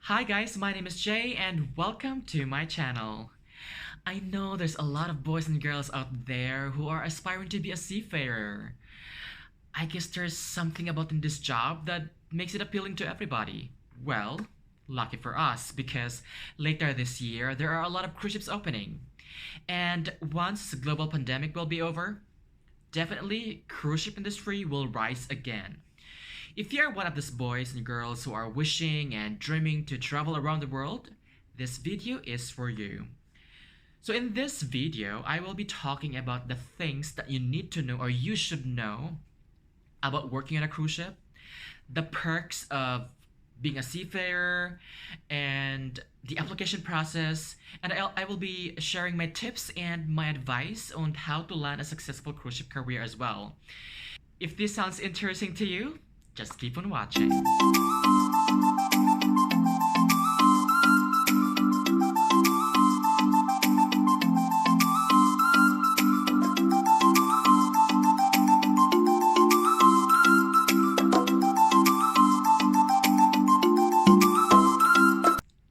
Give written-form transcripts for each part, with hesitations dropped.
Hi guys, my name is Jay and welcome to my channel. I know there's a lot of boys and girls out there who are aspiring to be a seafarer. I guess there's something about in this job that makes it appealing to everybody. Well, lucky for us because later this year there are a lot of cruise ships opening. And once the global pandemic will be over, definitely cruise ship industry will rise again. If you're one of those boys and girls who are wishing and dreaming to travel around the world, this video is for you. So in this video, I will be talking about the things that you need to know or you should know about working on a cruise ship, the perks of being a seafarer, and the application process, and I will be sharing my tips and my advice on how to land a successful cruise ship career as well. If this sounds interesting to you, just keep on watching.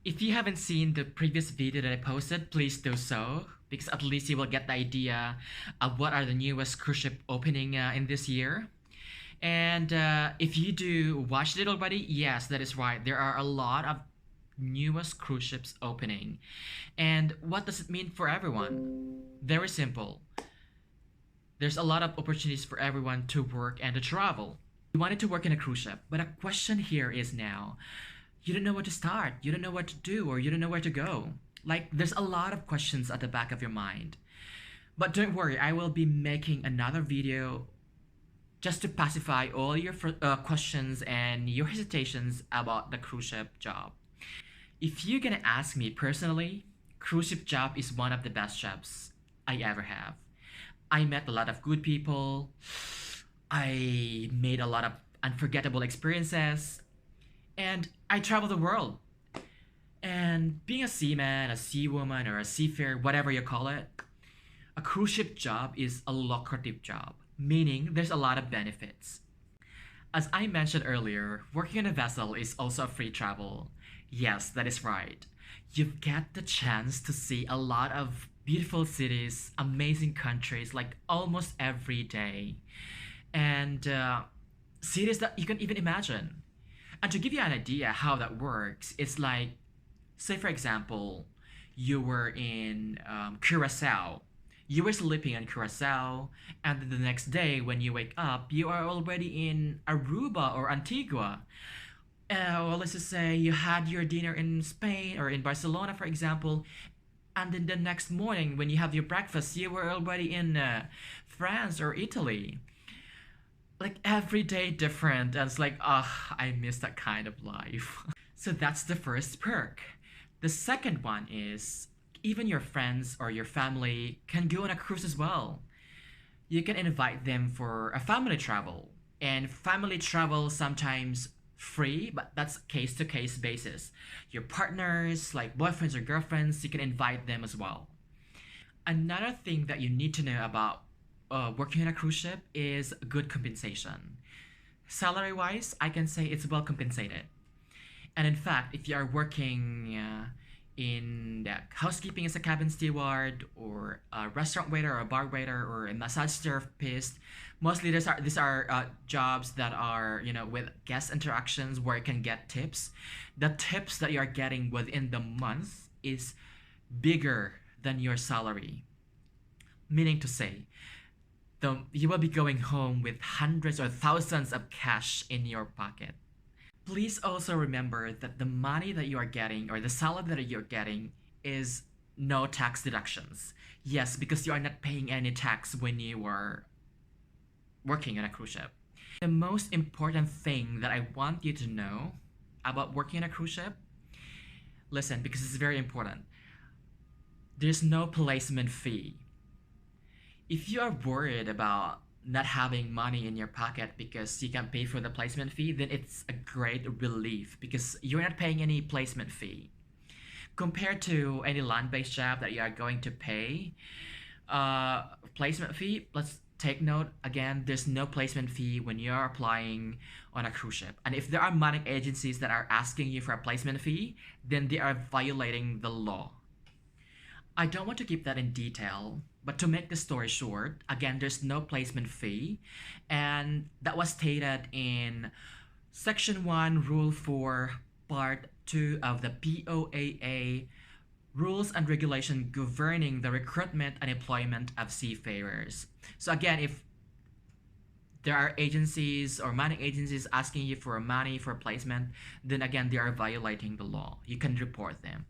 If you haven't seen the previous video that I posted, please do so, because at least you will get the idea of what are the newest cruise ship opening in this year. And if you do watch it already, yes, that is right. There are a lot of newest cruise ships opening. And what does it mean for everyone? Very simple. There's a lot of opportunities for everyone to work and to travel. You wanted to work in a cruise ship, but a question here is now, you don't know where to start, you don't know what to do, or you don't know where to go. Like, there's a lot of questions at the back of your mind. But don't worry, I will be making another video just to pacify all your questions and your hesitations about the cruise ship job. If you're gonna ask me personally, cruise ship job is one of the best jobs I ever have. I met a lot of good people. I made a lot of unforgettable experiences. And I travel the world. And being a seaman, a seawoman, or a seafarer, whatever you call it, a cruise ship job is a lucrative job, meaning there's a lot of benefits. As I mentioned earlier, working on a vessel is also a free travel. Yes, that is right. You get the chance to see a lot of beautiful cities, amazing countries, like almost every day. And cities that you can even imagine. And to give you an idea how that works, it's like, say for example, you were in Curacao. You were sleeping in Curacao, and then the next day when you wake up, you are already in Aruba or Antigua. Or let's just say you had your dinner in Spain or in Barcelona, for example, and then the next morning when you have your breakfast, you were already in France or Italy. Like every day different, and it's like, I miss that kind of life. So that's the first perk. The second one is even your friends or your family can go on a cruise as well. You can invite them for a family travel, and family travel sometimes free, but that's case to case basis. Your partners, like boyfriends or girlfriends, you can invite them as well. Another thing that you need to know about working on a cruise ship is good compensation. Salary wise, I can say it's well compensated. And in fact, if you are working in the housekeeping as a cabin steward, or a restaurant waiter, or a bar waiter, or a massage therapist, mostly these are jobs that are, with guest interactions where you can get tips. The tips that you are getting within the month is bigger than your salary. Meaning to say, you will be going home with hundreds or thousands of cash in your pocket. Please also remember that the money that you are getting, or the salary that you're getting, is no tax deductions. Yes, because you are not paying any tax when you are working on a cruise ship. The most important thing that I want you to know about working on a cruise ship, listen, because it's very important. There's no placement fee. If you are worried about not having money in your pocket because you can pay for the placement fee, then it's a great relief because you're not paying any placement fee. Compared to any land-based job that you are going to pay placement fee, let's take note again, there's no placement fee when you're applying on a cruise ship. And if there are money agencies that are asking you for a placement fee, then they are violating the law. I don't want to keep that in detail, but to make the story short, again, there's no placement fee. And that was stated in Section 1, Rule 4, Part 2 of the POAA Rules and Regulation Governing the Recruitment and Employment of Seafarers. So again, if there are agencies or money agencies asking you for money for placement, then again, they are violating the law. You can report them.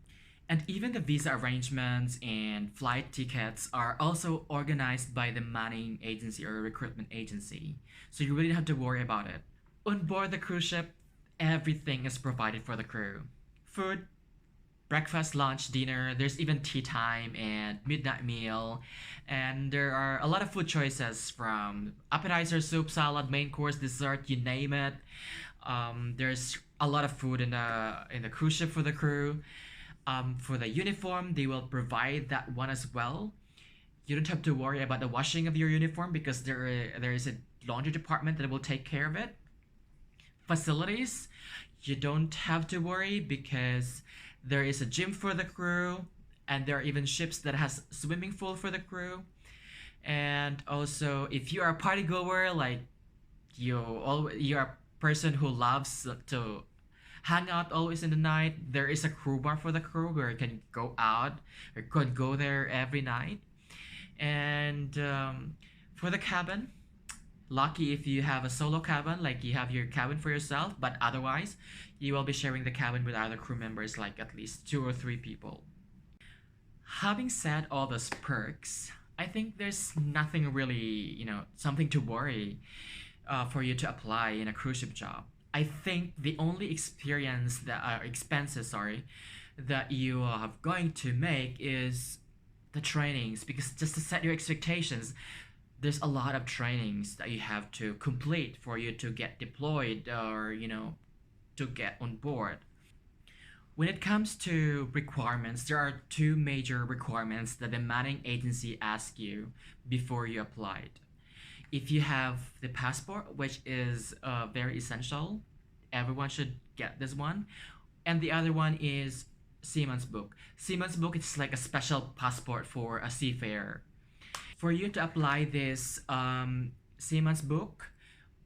And even the visa arrangements and flight tickets are also organized by the manning agency or recruitment agency. So you really don't have to worry about it. On board the cruise ship, everything is provided for the crew. Food, breakfast, lunch, dinner, there's even tea time and midnight meal. And there are a lot of food choices from appetizer, soup, salad, main course, dessert, you name it. There's a lot of food in the cruise ship for the crew. For the uniform, they will provide that one as well. You don't have to worry about the washing of your uniform because there is a laundry department that will take care of it. Facilities, you don't have to worry because there is a gym for the crew, and there are even ships that has swimming pool for the crew. And also, if you are a party goer, like you're a person who loves to hang out always in the night, there is a crew bar for the crew where you can go out or could go there every night. And for the cabin, lucky if you have a solo cabin, like you have your cabin for yourself, but otherwise you will be sharing the cabin with other crew members, like at least 2 or 3 people. Having said all those perks, I think there's nothing really, something to worry for you to apply in a cruise ship job. I think the only expenses, that you are going to make is the trainings, because just to set your expectations, there's a lot of trainings that you have to complete for you to get deployed or to get on board. When it comes to requirements, there are 2 major requirements that the manning agency asks you before you applied. If you have the passport, which is very essential, everyone should get this one. And the other one is Seaman's Book. Seaman's Book is like a special passport for a seafarer. For you to apply this Seaman's Book,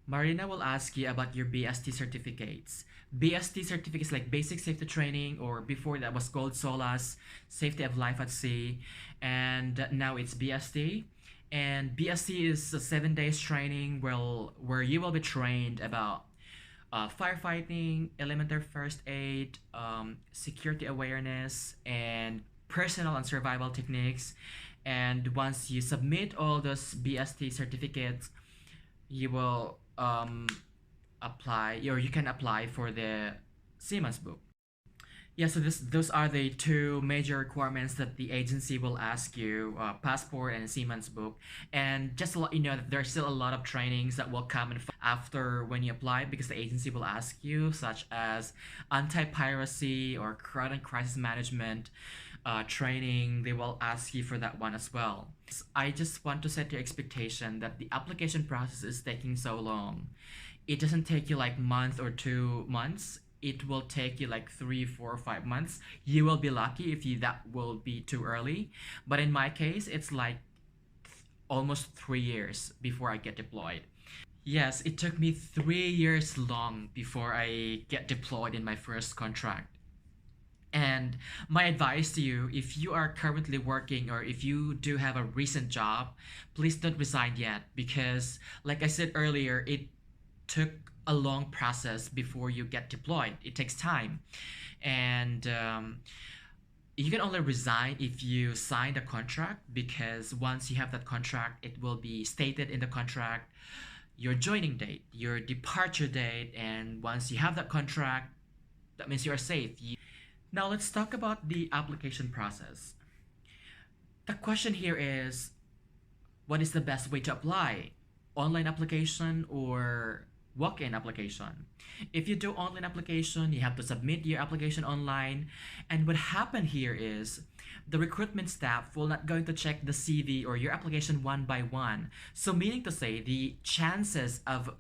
Marina will ask you about your BST certificates. BST certificates like Basic Safety Training, or before that was called SOLAS, Safety of Life at Sea, and now it's BST. And BST is a 7 days training where you will be trained about firefighting, elementary first aid, security awareness, and personal and survival techniques. And once you submit all those BST certificates, you will apply, or you can apply for the Seaman's Book. Yeah, so those are the 2 major requirements that the agency will ask you, passport and Seaman's Book. And just to let you know that there's still a lot of trainings that will come after when you apply, because the agency will ask you, such as anti-piracy or crowd and crisis management training. They will ask you for that one as well. I just want to set your expectation that the application process is taking so long. It doesn't take you like month or 2 months. It will take you like 3, 4, 5 months. You will be lucky if that will be too early. But in my case, it's like almost 3 years before I get deployed. Yes, it took me 3 years long before I get deployed in my first contract. And my advice to you, if you are currently working or if you do have a recent job, please don't resign yet, because like I said earlier, it took a long process before you get deployed. It takes time. And you can only resign if you sign the contract, because once you have that contract, it will be stated in the contract your joining date, your departure date, and once you have that contract, that means you are safe. Now let's talk about the application process. The question here is, what is the best way to apply? Online application or walk-in application. If you do online application, you have to submit your application online. And what happened here is the recruitment staff will not going to check the CV or your application one by one. So meaning to say the chances of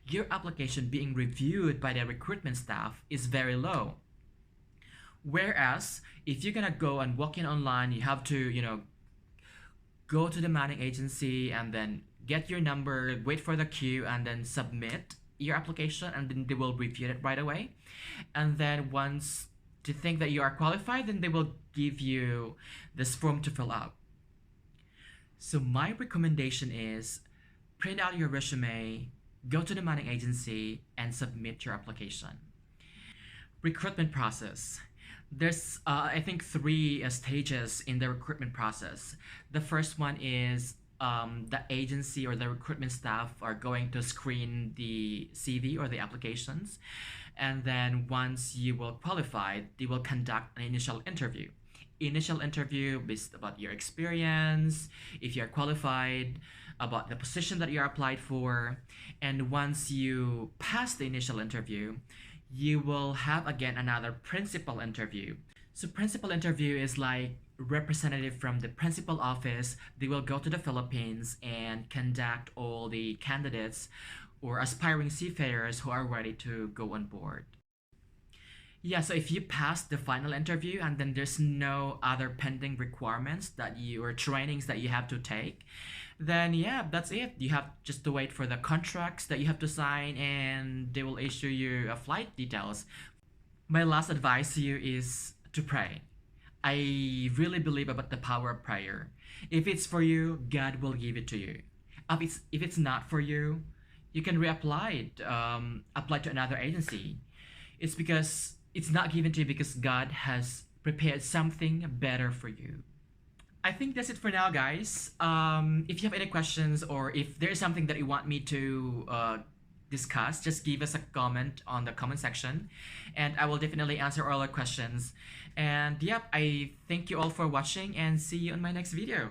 your application being reviewed by the recruitment staff is very low. Whereas if you're gonna go and walk in online, you have to, go to the manning agency and then get your number, wait for the queue, and then submit your application, and then they will review it right away. And then once to think that you are qualified, then they will give you this form to fill out. So my recommendation is print out your resume, go to the manning agency, and submit your application. Recruitment process. There's, I think, three stages in the recruitment process. The first one is the agency or the recruitment staff are going to screen the CV or the applications. And then once you will qualify, they will conduct an initial interview. Initial interview based about your experience, if you're qualified, about the position that you applied for. And once you pass the initial interview, you will have again another principal interview. So principal interview is like representative from the principal office. They will go to the Philippines and conduct all the candidates or aspiring seafarers who are ready to go on board. Yeah, so if you pass the final interview and then there's no other pending requirements that you or trainings that you have to take, then yeah, that's it. You have just to wait for the contracts that you have to sign and they will issue you flight details. My last advice to you is to pray. I really believe about the power of prayer. If it's for you, God will give it to you. If it's not for you, you can reapply it, apply to another agency. It's because it's not given to you because God has prepared something better for you. I think that's it for now, guys. If you have any questions or if there's something that you want me to discuss, just give us a comment on the comment section and I will definitely answer all our questions. And yep, I thank you all for watching and see you in my next video.